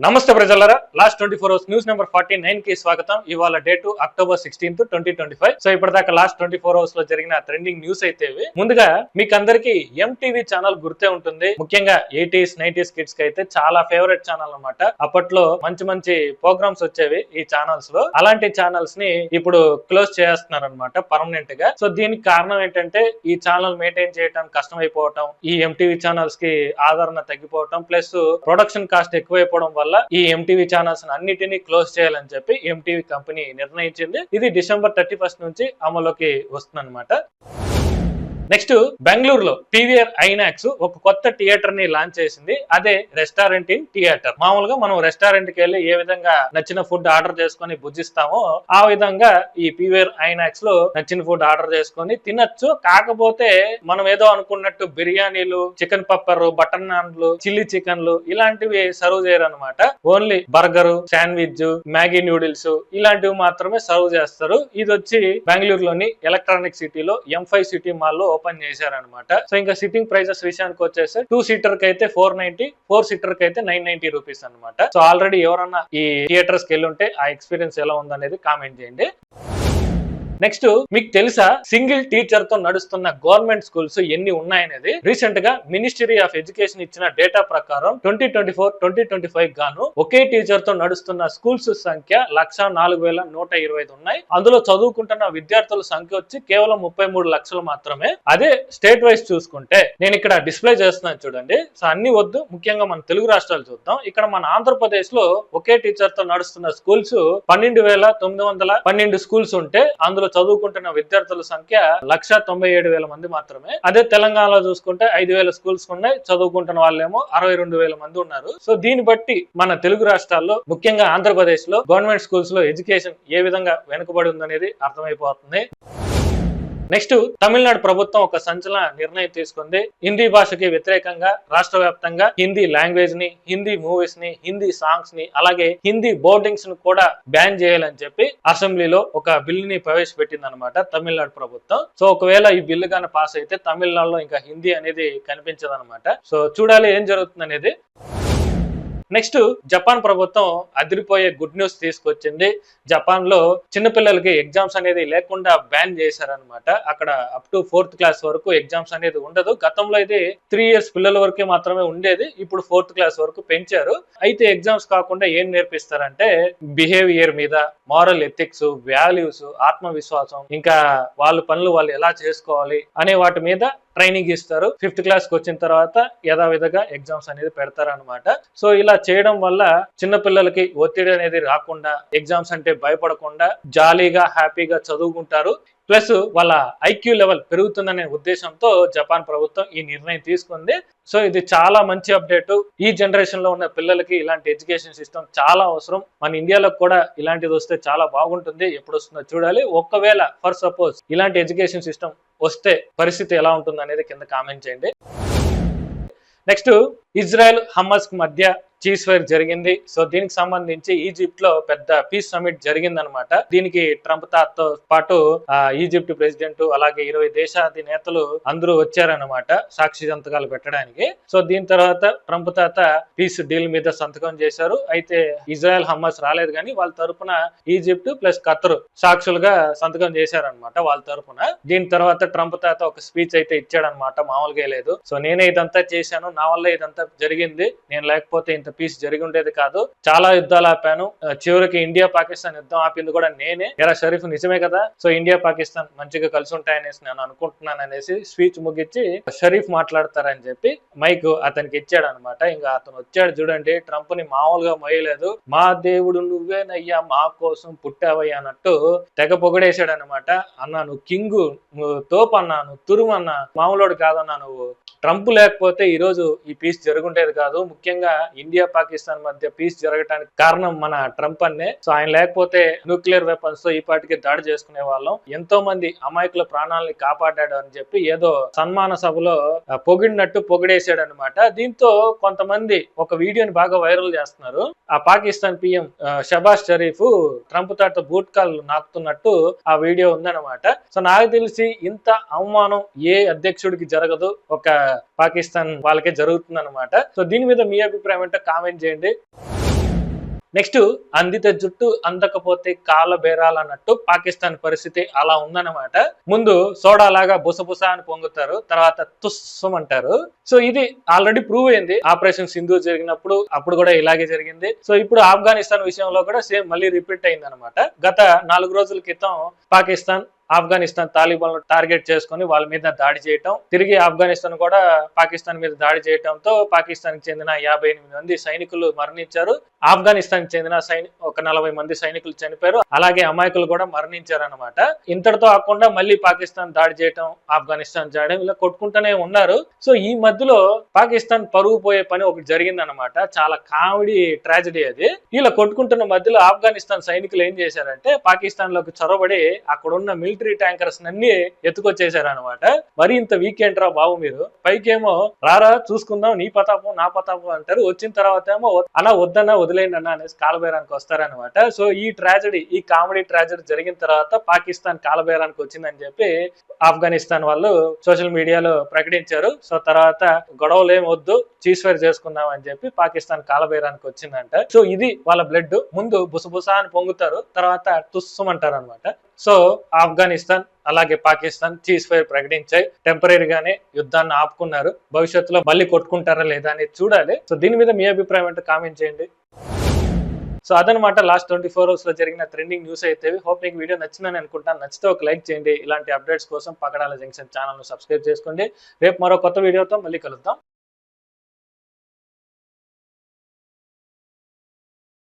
నమస్తే ప్రజలారా, last 24 hours news number 49 కి స్వాగతం. ఇవాళ డేట్ అక్టోబర్ 16, 2025. సో ఇప్పటిదాకా లాస్ట్ 24 అవర్స్ లో జరిగిన ట్రెండింగ్ న్యూస్ అయితే ఇవి. ముందుగా మీకు అందరికి ఎంటీవీ ఛానల్ గుర్తే ఉంటుంది. ముఖ్యంగా 80s 90s కిడ్స్ కి అయితే చాలా ఫేవరెట్ ఛానల్ అన్నమాట. అప్పట్లో మంచి మంచి ప్రోగ్రామ్స్ వచ్చేవి ఈ ఛానల్స్ లో. అలాంటి ఛానల్స్ ని ఇప్పుడు క్లోజ్ చేస్తున్నారు అనమాట పర్మనెంట్ గా. సో దీనికి కారణం ఏంటంటే ఈ ఛానల్ మెయింటైన్ చేయడం కష్టమైపోవటం, ఈ ఎంటీవీ ఛానల్స్ కి ఆదరణ తగ్గిపోవటం, ప్లస్ ప్రొడక్షన్ కాస్ట్ ఎక్కువైపోవడం వల్ల ఈ ఎంటీవీ ఛానల్స్ అన్నిటినీ క్లోజ్ చేయాలని చెప్పి ఎంటీవీ కంపెనీ నిర్ణయించింది. ఇది డిసెంబర్ 31 నుంచి అమలులోకి వస్తుంది అనమాట. నెక్స్ట్ బెంగళూరులో పీవీఆర్ ఐనాక్స్ ఒక కొత్త థియేటర్ ని లాంచ్ చేసింది. అదే రెస్టారెంట్ ఇన్ థియేటర్. మామూలుగా మనం రెస్టారెంట్ కి వెళ్ళి ఏ విధంగా నచ్చిన ఫుడ్ ఆర్డర్ చేసుకొని భుజిస్తామో ఆ విధంగా ఈ పీవీఆర్ ఐనాక్స్ లో నచ్చిన ఫుడ్ ఆర్డర్ చేసుకొని తినొచ్చు. కాకపోతే మనం ఏదో అనుకున్నట్టు బిర్యానీలు, చికెన్ పప్పర్, బటర్ నాన్లు, చిల్లీ చికెన్లు ఇలాంటివి సర్వ్ చేయరు అనమాట. Only burger, sandwich, Maggi noodles ఇలాంటివి మాత్రమే సర్వ్ చేస్తారు. ఇది వచ్చి బెంగళూరులోని ఎలక్ట్రానిక్ సిటీలో M5 సిటీ మాల్ లో ఓపెన్ చేశారనమాట. సో ఇంకా సిట్టింగ్ ప్రైజెస్ విషయానికి వచ్చేసి 2 సీటర్ కి అయితే 490, 4 సీటర్ కి అయితే 990 రూపీస్ అనమాట. సో ఆల్రెడీ ఎవరన్నా ఈ థియేటర్స్ కి వెళ్ళి ఉంటే ఆ ఎక్స్పీరియన్స్ ఎలా ఉందనేది కామెంట్ చేయండి. నెక్స్ట్ మీకు తెలుసా సింగిల్ టీచర్ తో నడుస్తున్న గవర్నమెంట్ స్కూల్స్ ఎన్ని ఉన్నాయనేది? రీసెంట్ గా మినిస్ట్రీ ఆఫ్ ఎడ్యుకేషన్ ఇచ్చిన డేటా ప్రకారం 2024-2025 గాను ఒకే టీచర్ తో నడుస్తున్న స్కూల్స్ సంఖ్య 104,125 ఉన్నాయి. అందులో చదువుకుంటున్న విద్యార్థుల సంఖ్య వచ్చి కేవలం 33 లక్షలు మాత్రమే. అదే స్టేట్ వైజ్ చూసుకుంటే నేను ఇక్కడ డిస్ప్లే చేస్తున్నాను చూడండి. సో అన్ని వద్దు, ముఖ్యంగా మన తెలుగు రాష్ట్రాలు చూద్దాం. ఇక్కడ మన ఆంధ్రప్రదేశ్ లో ఒకే టీచర్ తో నడుస్తున్న స్కూల్స్ 12,912 స్కూల్స్ ఉంటే అందులో చదువుకుంటున్న విద్యార్థుల సంఖ్య 197,000 మంది మాత్రమే. అదే తెలంగాణలో చూసుకుంటే 5,000 స్కూల్స్ ఉన్నాయి, చదువుకుంటున్న వాళ్ళేమో 62,000 మంది ఉన్నారు. సో దీన్ని బట్టి మన తెలుగు రాష్ట్రాల్లో ముఖ్యంగా ఆంధ్రప్రదేశ్ లో గవర్నమెంట్ స్కూల్స్ లో ఎడ్యుకేషన్ ఏ విధంగా వెనుకబడి ఉందనేది అర్థమైపోతుంది. నెక్స్ట్ తమిళనాడు ప్రభుత్వం ఒక సంచలన నిర్ణయం తీసుకుంది. హిందీ భాషకి వ్యతిరేకంగా రాష్ట్ర వ్యాప్తంగా హిందీ లాంగ్వేజ్ ని, హిందీ మూవీస్ ని, హిందీ సాంగ్స్ ని, అలాగే హిందీ బోర్డింగ్స్ ను కూడా బ్యాన్ చేయాలని చెప్పి అసెంబ్లీలో ఒక బిల్ ని ప్రవేశపెట్టింది అనమాట తమిళనాడు ప్రభుత్వం. సో ఒకవేళ ఈ బిల్లు గాని పాస్ అయితే తమిళనాడులో ఇంకా హిందీ అనేది కనిపించదు అనమాట. సో చూడాలి ఏం జరుగుతుంది అనేది. నెక్స్ట్ జపాన్ ప్రభుత్వం అదిరిపోయే గుడ్ న్యూస్ తీసుకొచ్చింది. జపాన్ లో చిన్నపిల్లలకి ఎగ్జామ్స్ అనేది లేకుండా బ్యాన్ చేశారనమాట. అక్కడ అప్ టు 4th క్లాస్ వరకు ఎగ్జామ్స్ అనేది ఉండదు. గతంలో అయితే 3 years పిల్లల వరకే మాత్రమే ఉండేది. ఇప్పుడు 4th క్లాస్ వరకు పెంచారు. అయితే ఎగ్జామ్స్ కాకుండా ఏం నేర్పిస్తారంటే బిహేవియర్ మీద, మారల్ ఎథిక్స్, వాల్యూస్, ఆత్మవిశ్వాసం, ఇంకా వాళ్ళ పనులు వాళ్ళు ఎలా చేసుకోవాలి అనే వాటి మీద ట్రైనింగ్ ఇస్తారు. 5th క్లాస్ కి వచ్చిన తర్వాత యథావిధిగా ఎగ్జామ్స్ అనేది పెడతారనమాట. సో ఇలా చేయడం వల్ల చిన్నపిల్లలకి ఒత్తిడి అనేది రాకుండా, ఎగ్జామ్స్ అంటే భయపడకుండా జాలీగా హ్యాపీగా చదువుకుంటారు. ప్లస్ వాళ్ళ ఐక్యూ లెవెల్ పెరుగుతుందనే ఉద్దేశంతో జపాన్ ప్రభుత్వం ఈ నిర్ణయం తీసుకుంది. సో ఇది చాలా మంచి అప్డేట్. ఈ జనరేషన్ లో ఉన్న పిల్లలకి ఇలాంటి ఎడ్యుకేషన్ సిస్టమ్ చాలా అవసరం. మన ఇండియాలో కూడా ఇలాంటిది వస్తే చాలా బాగుంటుంది. ఎప్పుడు వస్తుందో చూడాలి. ఒకవేళ ఫర్ సపోజ్ ఇలాంటి ఎడ్యుకేషన్ సిస్టమ్ వస్తే పరిస్థితి ఎలా ఉంటుంది అనేది కింద కామెంట్ చేయండి. నెక్స్ట్ ఇజ్రాయెల్ హమాస్ మధ్య చీజ్ ఫైర్ జరిగింది. సో దీనికి సంబంధించి ఈజిప్ట్ లో పెద్ద పీస్ సమిట్ జరిగిందనమాట. దీనికి ట్రంప్ తాతతో పాటు ఈజిప్ట్ ప్రెసిడెంట్ అలాగే 20 దేశాధినేతలు అందరూ వచ్చారనమాట సాక్షి సంతకాలు పెట్టడానికి. సో దీని తర్వాత ట్రంప్ తాత పీస్ డీల్ మీద సంతకం చేశారు. అయితే ఇజ్రాయెల్ హమాస్ రాలేదు, కానీ వాళ్ళ తరపున ఈజిప్ట్ ప్లస్ ఖతర్ సాక్షులుగా సంతకం చేశారనమాట వాళ్ళ తరపున. దీని తర్వాత ట్రంప్ తాత ఒక స్పీచ్ అయితే ఇచ్చాడనమాట, మామూలుగా లేదు. సో నేనే ఇదంతా చేశాను, నా వల్ల ఇదంతా జరిగింది, నేను లేకపోతే ఇంత పీస్ జరిగి ఉండేది కాదు, చాలా యుద్ధాలు ఆపాను, చివరికి ఇండియా పాకిస్తాన్ యుద్ధం ఆపింది కూడా నేనే. ఎరా షరీఫ్ నిజమే కదా, సో ఇండియా పాకిస్తాన్ మంచిగా కలిసి ఉంటాయనేసి నేను అనుకుంటున్నాను అనేసి స్పీచ్ ముగించి షరీఫ్ మాట్లాడతారని చెప్పి మైక్ అతనికి ఇచ్చాడు అనమాట. ఇంకా అతను వచ్చాడు చూడండి, ట్రంప్ ని మామూలుగా మొయ్యలేదు. మా దేవుడు నువ్వేనయ్యా, మా కోసం పుట్టావయ్యా అన్నట్టు తెగ పొగడేశాడు అనమాట. అన్నా నువ్వు కింగు, నువ్వు తోపు అన్నా, నువ్వు తురుమన్నా, మామూలుడు కాదన్నా నువ్వు. ట్రంప్ లేకపోతే ఈ రోజు ఈ పీస్ జరుగుండేది కాదు. ముఖ్యంగా ఇండియా పాకిస్తాన్ మధ్య పీస్ జరగడానికి కారణం మన ట్రంప్ అన్నే. సో ఆయన లేకపోతే న్యూక్లియర్ వెపన్స్ తో ఈ పాటికి దాడి చేసుకునే వాళ్ళం. ఎంతో మంది అమాయకుల ప్రాణాలని కాపాడాడు అని చెప్పి ఏదో సన్మాన సభలో పొగిడినట్టు పొగిడేశాడు అనమాట. దీంతో కొంతమంది ఒక వీడియోని బాగా వైరల్ చేస్తున్నారు. ఆ పాకిస్తాన్ పిఎం షబాజ్ షరీఫ్ ట్రంప్ తాత బూట్ కాల్ నాకుతున్నట్టు ఆ వీడియో ఉందన్నమాట. సో నాకు తెలిసి ఇంత అవమానం ఏ అధ్యక్షుడికి జరగదు, ఒక పాకిస్తాన్ వాళ్ళకే జరుగుతుంది అనమాట. సో దీని మీద మీ అభిప్రాయం ఏంటో కామెంట్ చేయండి. నెక్స్ట్ అందితే జుట్టు అందకపోతే కాళ్ళ బేరాలన్నట్టు పాకిస్తాన్ పరిస్థితి అలా ఉందన్నమాట. ముందు సోడా లాగా బుసబుస అని పొంగుతారు, తర్వాత తుస్సమంటారు. సో ఇది ఆల్రెడీ ప్రూవ్ అయింది. ఆపరేషన్ సింధు జరిగినప్పుడు అప్పుడు కూడా ఇలాగే జరిగింది. సో ఇప్పుడు ఆఫ్ఘనిస్తాన్ విషయంలో కూడా సేమ్ మళ్ళీ రిపీట్ అయింది అనమాట. గత 4 రోజుల క్రితం పాకిస్తాన్ ఆఫ్ఘనిస్తాన్ తాలిబాన్ టార్గెట్ చేసుకుని వాళ్ళ మీద దాడి చేయటం, తిరిగి ఆఫ్ఘనిస్తాన్ కూడా పాకిస్తాన్ మీద దాడి చేయటంతో పాకిస్తాన్ కి చెందిన 58 మంది సైనికులు మరణించారు. ఆఫ్ఘనిస్తాన్ కి చెందిన ఒక 40 మంది సైనికులు చనిపోయారు. అలాగే అమాయకులు కూడా మరణించారు అనమాట. ఇంతటితో కాకుండా మళ్ళీ పాకిస్తాన్ దాడి చేయటం, ఆఫ్ఘనిస్తాన్ చేయడం, ఇలా కొట్టుకుంటూనే ఉన్నారు. సో ఈ మధ్యలో పాకిస్తాన్ పరువు పోయే పని ఒకటి జరిగింది అనమాట. చాలా కామెడీ ట్రాజడీ అది. ఇలా కొట్టుకుంటున్న మధ్యలో ఆఫ్ఘనిస్తాన్ సైనికులు ఏం చేశారంటే పాకిస్తాన్ లోకి చొరబడి అక్కడున్న మిలిటరీ ట్యాంకర్స్ అన్ని ఎత్తుకొచ్చేసారు అనమాట. మరి ఇంత వీకెండ్ రా బాబు మీరు, పైకేమో రారా చూసుకుందాం నీ పతాపం నా పతాపం అంటారు, వచ్చిన తర్వాత ఏమో అలా వద్దన్నా వదిలేయండి అన్న అనేసి కాలబేరానికి వస్తారనమాట. సో ఈ ట్రాజడీ, ఈ కామెడీ ట్రాజడీ జరిగిన తర్వాత పాకిస్తాన్ కాలబేరానికి వచ్చిందని చెప్పి ఆఫ్ఘనిస్తాన్ వాళ్ళు సోషల్ మీడియాలో ప్రకటించారు. సో తర్వాత గొడవలు ఏం వద్దు, చీస్ఫైర్ చేసుకుందాం అని చెప్పి పాకిస్తాన్ కాలబేరానికి వచ్చిందంట. సో ఇది వాళ్ళ బ్లడ్. ముందు బుసబుసా అని పొంగుతారు, తర్వాత తుస్సమంటారు అనమాట. సో ఆఫ్ఘనిస్తాన్ అలాగే పాకిస్తాన్ చీజ్ ఫైర్ ప్రకటించాయి. టెంపరీగానే యుద్ధాన్ని ఆపుకున్నారు. భవిష్యత్తులో మళ్ళీ కొట్టుకుంటారా లేదా అనేది చూడాలి. సో దీని మీద మీ అభిప్రాయం అంటే కామెంట్ చేయండి. సో అదనమాట లాస్ట్ 24 hours లో జరిగిన ట్రెండింగ్ న్యూస్ అయితే. హోప్ మీకు వీడియో నచ్చిందని అనుకుంటాను. నచ్చితే ఒక లైక్ చేయండి. ఇలాంటి అప్డేట్స్ కోసం పగడాల జంక్షన్ ఛానల్ ను సబ్స్క్రైబ్ చేసుకోండి. రేపు మరో కొత్త వీడియోతో మళ్ళీ కలుద్దాం.